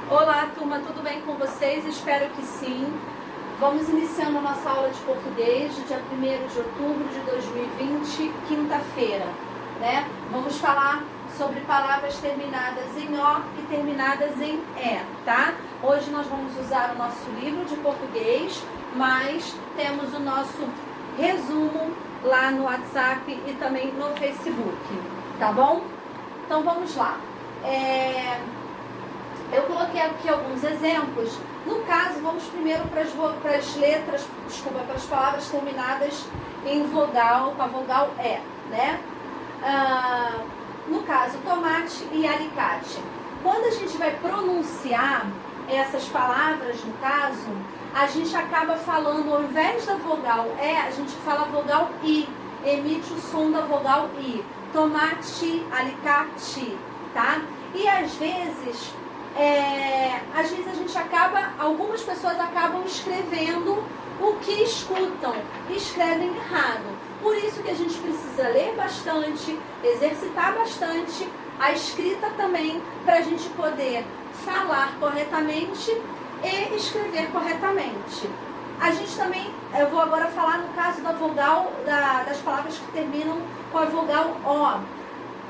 Olá, turma, tudo bem com vocês? Espero que sim. Vamos iniciando a nossa aula de português do dia 1º de outubro de 2020, quinta-feira, né? Vamos falar sobre palavras terminadas em O e terminadas em E, tá? Hoje nós vamos usar o nosso livro de português, mas temos o nosso resumo lá no WhatsApp e também no Facebook, tá bom? Então vamos lá. Eu coloquei aqui alguns exemplos. No caso, vamos primeiro para as palavras terminadas em vogal, com a vogal E, né? No caso, tomate e alicate. Quando a gente vai pronunciar essas palavras, no caso, a gente acaba falando, ao invés da vogal E, a gente fala a vogal I, emite o som da vogal I. Tomate, alicate, tá? E às vezes a gente algumas pessoas acabam escrevendo o que escutam, escrevem errado. Por isso que a gente precisa ler bastante, exercitar bastante a escrita também, para a gente poder falar corretamente e escrever corretamente. A gente também, eu vou agora falar no caso da vogal, das palavras que terminam com a vogal O.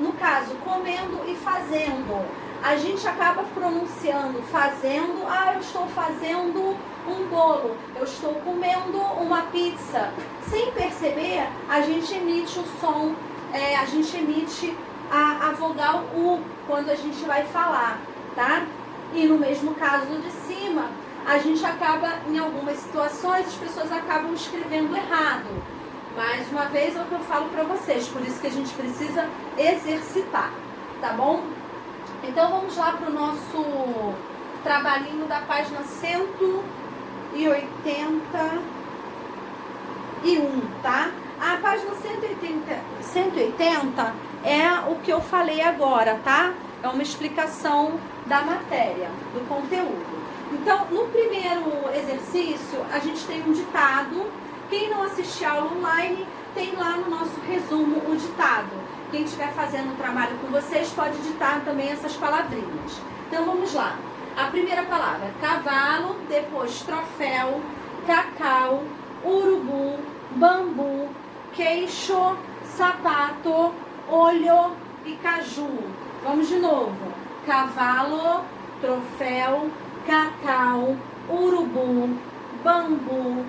No caso, comendo e fazendo. A gente acaba pronunciando fazendo, eu estou fazendo um bolo, eu estou comendo uma pizza. Sem perceber, a gente emite o som, a gente emite a vogal U quando a gente vai falar, tá? E no mesmo caso de cima, a gente acaba, em algumas situações, as pessoas acabam escrevendo errado. Mais uma vez é o que eu falo para vocês, por isso que a gente precisa exercitar, tá bom? Então vamos lá para o nosso trabalhinho da página 181, tá? A página 180 é o que eu falei agora, tá? É uma explicação da matéria, do conteúdo. Então, no primeiro exercício, a gente tem um ditado. Quem não assistir a aula online, tem lá no nosso resumo o ditado. Quem estiver fazendo o trabalho com vocês pode ditar também essas palavrinhas. Então vamos lá. A primeira palavra, cavalo, depois troféu, cacau, urubu, bambu, queixo, sapato, olho e caju. Vamos de novo. Cavalo, troféu, cacau, urubu, bambu,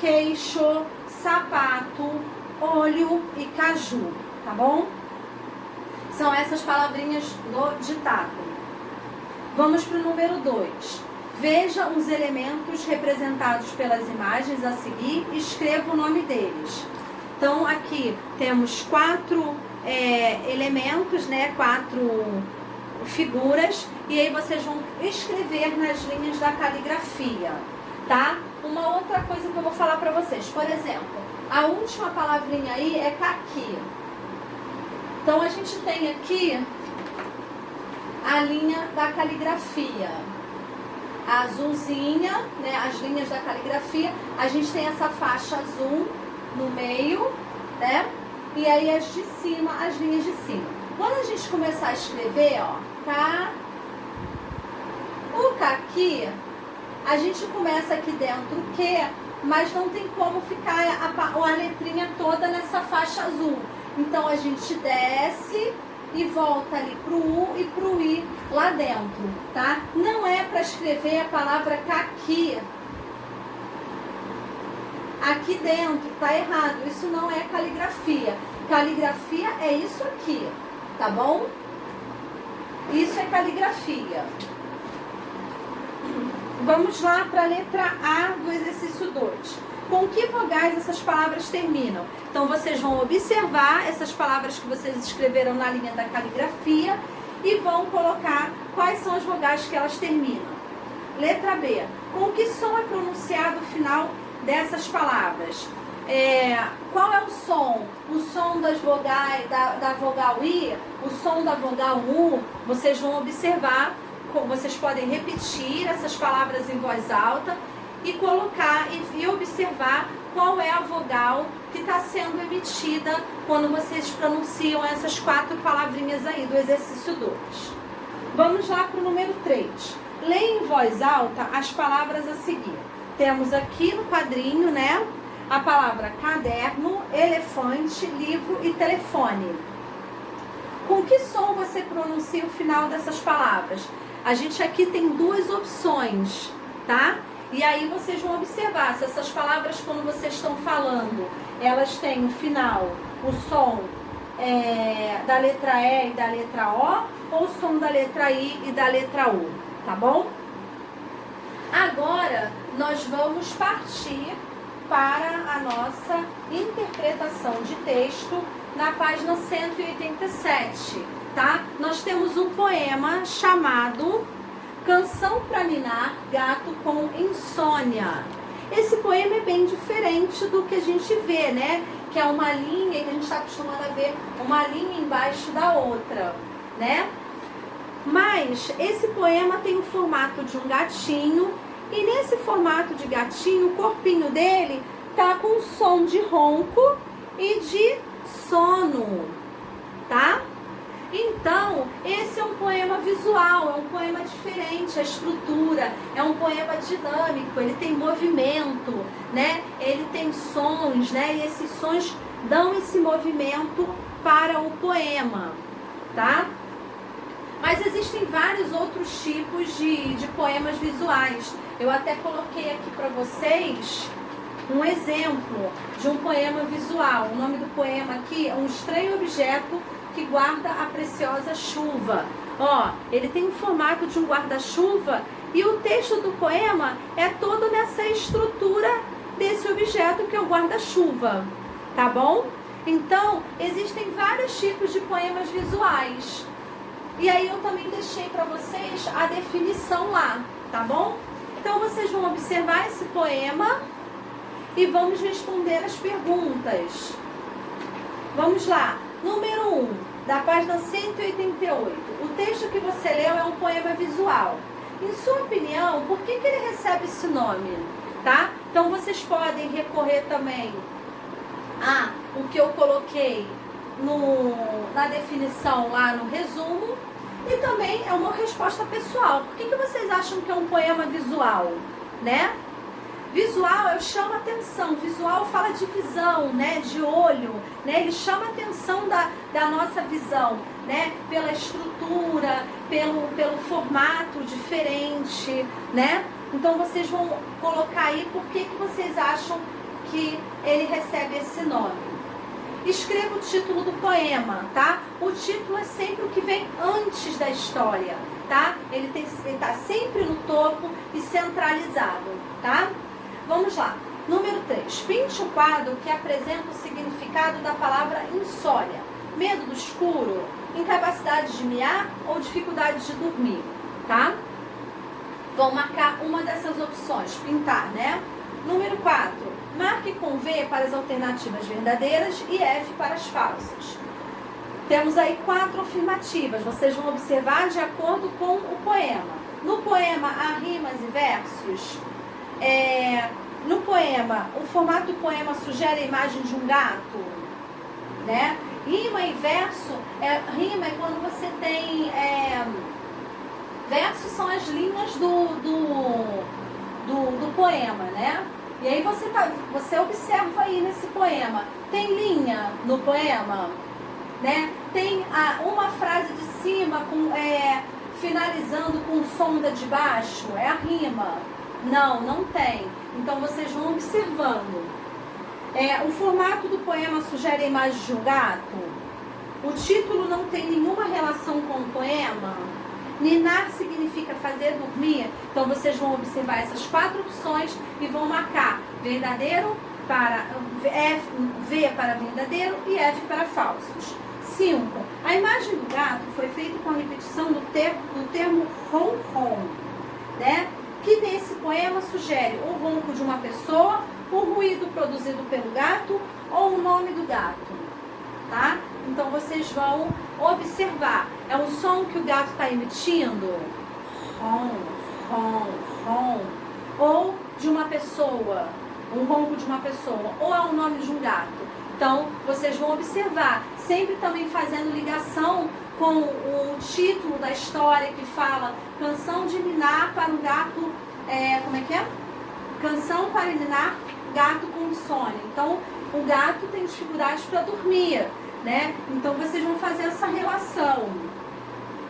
queixo, sapato, olho e caju, tá bom? São essas palavrinhas do ditado. Vamos para o número 2. Veja os elementos representados pelas imagens a seguir e escreva o nome deles. Então, aqui temos 4 elementos, né? 4 figuras. E aí vocês vão escrever nas linhas da caligrafia, tá? Uma outra coisa que eu vou falar para vocês. Por exemplo, a última palavrinha aí é caqui. Então, a gente tem aqui a linha da caligrafia. A azulzinha, né, as linhas da caligrafia. A gente tem essa faixa azul no meio, né? E aí as de cima, as linhas de cima. Quando a gente começar a escrever, ó, o caqui, a gente começa aqui dentro o que, mas não tem como ficar a letrinha toda nessa faixa azul. Então, a gente desce e volta ali pro U e pro I lá dentro, tá? Não é para escrever a palavra caqui aqui dentro, tá errado. Isso não é caligrafia. Caligrafia é isso aqui, tá bom? Isso é caligrafia. Vamos lá para a letra A do exercício 2. Com que vogais essas palavras terminam? Então, vocês vão observar essas palavras que vocês escreveram na linha da caligrafia e vão colocar quais são as vogais que elas terminam. Letra B. Com que som é pronunciado o final dessas palavras? Qual é o som? O som das vogais, da vogal I, o som da vogal U, vocês vão observar. Vocês podem repetir essas palavras em voz alta e colocar e observar qual é a vogal que está sendo emitida quando vocês pronunciam essas 4 palavrinhas aí do exercício 2. Vamos lá para o número 3. leia em voz alta as palavras a seguir. Temos aqui no quadrinho, né, a palavra caderno, elefante, livro e telefone. Com que som você pronuncia o final dessas palavras? A gente aqui tem duas opções, tá? E aí vocês vão observar se essas palavras, quando vocês estão falando, elas têm o final, o som da letra E e da letra O, ou o som da letra I e da letra U, tá bom? Agora nós vamos partir para a nossa interpretação de texto na página 187, tá? Nós temos um poema chamado Canção para Ninar, Gato com Insônia. Esse poema é bem diferente do que a gente vê, né? Que é uma linha que a gente está acostumado a ver, uma linha embaixo da outra, né? Mas esse poema tem o formato de um gatinho, e nesse formato de gatinho, o corpinho dele tá com som de ronco e de sono, tá? Então, esse é um poema visual, é um poema diferente, a estrutura, é um poema dinâmico, ele tem movimento, né? Ele tem sons, né? E esses sons dão esse movimento para o poema, tá? Mas existem vários outros tipos de poemas visuais. Eu até coloquei aqui para vocês um exemplo de um poema visual. O nome do poema aqui é Um Estranho Objeto que Guarda a Preciosa Chuva. Ó, ele tem o formato de um guarda-chuva e o texto do poema é todo nessa estrutura desse objeto que é o guarda-chuva, tá bom? Então, existem vários tipos de poemas visuais. E aí eu também deixei para vocês a definição lá, tá bom? Então vocês vão observar esse poema e vamos responder as perguntas. Vamos lá. Número 1, da página 188. O texto que você leu é um poema visual. Em sua opinião, por que ele recebe esse nome? Tá? Então vocês podem recorrer também a o que eu coloquei na definição lá no resumo. E também é uma resposta pessoal. Por que vocês acham que é um poema visual? Né? Visual, chama atenção. Visual fala de visão, né? De olho, né? Ele chama atenção da nossa visão, né? Pela estrutura, pelo formato diferente, né? Então vocês vão colocar aí por que vocês acham que ele recebe esse nome. Escreva o título do poema, tá? O título é sempre o que vem antes da história, tá? Ele tá sempre no topo e centralizado, tá? Vamos lá. Número 3. Pinte o quadro que apresenta o significado da palavra insônia. Medo do escuro, incapacidade de miar ou dificuldade de dormir, tá? Vão marcar uma dessas opções, pintar, né? Número 4. Marque com V para as alternativas verdadeiras e F para as falsas. Temos aí 4 afirmativas. Vocês vão observar de acordo com o poema. No poema há rimas e versos. No poema, o formato do poema sugere a imagem de um gato, né? Rima e verso, rima é quando você tem... versos são as linhas do poema, né? E aí você observa aí nesse poema, tem linha no poema, né? Tem uma frase de cima finalizando com o som da de baixo, é a rima. Não tem. Então vocês vão observando. O formato do poema sugere a imagem de um gato. O título não tem nenhuma relação com o poema. Ninar significa fazer dormir. Então vocês vão observar essas 4 opções e vão marcar verdadeiro para V para verdadeiro e F para falsos. 5. A imagem do gato foi feita com a repetição do termo ron-ron, né? Que nesse poema sugere o ronco de uma pessoa, o ruído produzido pelo gato ou o nome do gato, tá? Então vocês vão observar. É um som que o gato está emitindo? Ron, ron, ron. Ou de uma pessoa, um ronco de uma pessoa, ou é o nome de um gato. Então vocês vão observar, sempre também fazendo ligação com o título da história que fala Canção de Ninar para um gato, como é que é? Canção para ninar gato com insônia. Então, o gato tem dificuldades para dormir, né? Então, vocês vão fazer essa relação,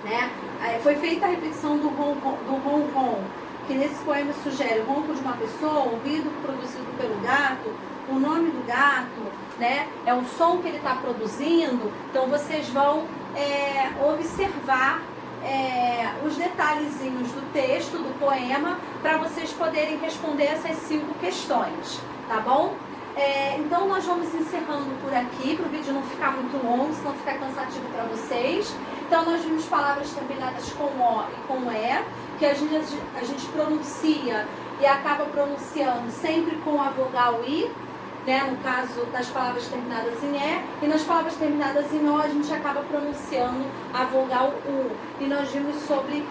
né? Foi feita a repetição do ronron, que nesse poema sugere o ronco de uma pessoa, o ruído produzido pelo gato, o nome do gato, né? É o som que ele está produzindo. Então, vocês vão observar os detalhezinhos do texto, do poema, para vocês poderem responder essas 5 questões, tá bom? Então nós vamos encerrando por aqui, para o vídeo não ficar muito longo, senão ficar cansativo para vocês. Então nós vimos palavras terminadas com O e com E, que a gente pronuncia e acaba pronunciando sempre com a vogal I, né, no caso das palavras terminadas em E, e nas palavras terminadas em O a gente acaba pronunciando a vogal U. E nós vimos sobre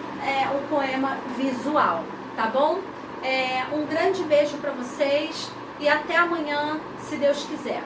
o poema visual, tá bom? Um grande beijo para vocês e até amanhã, se Deus quiser.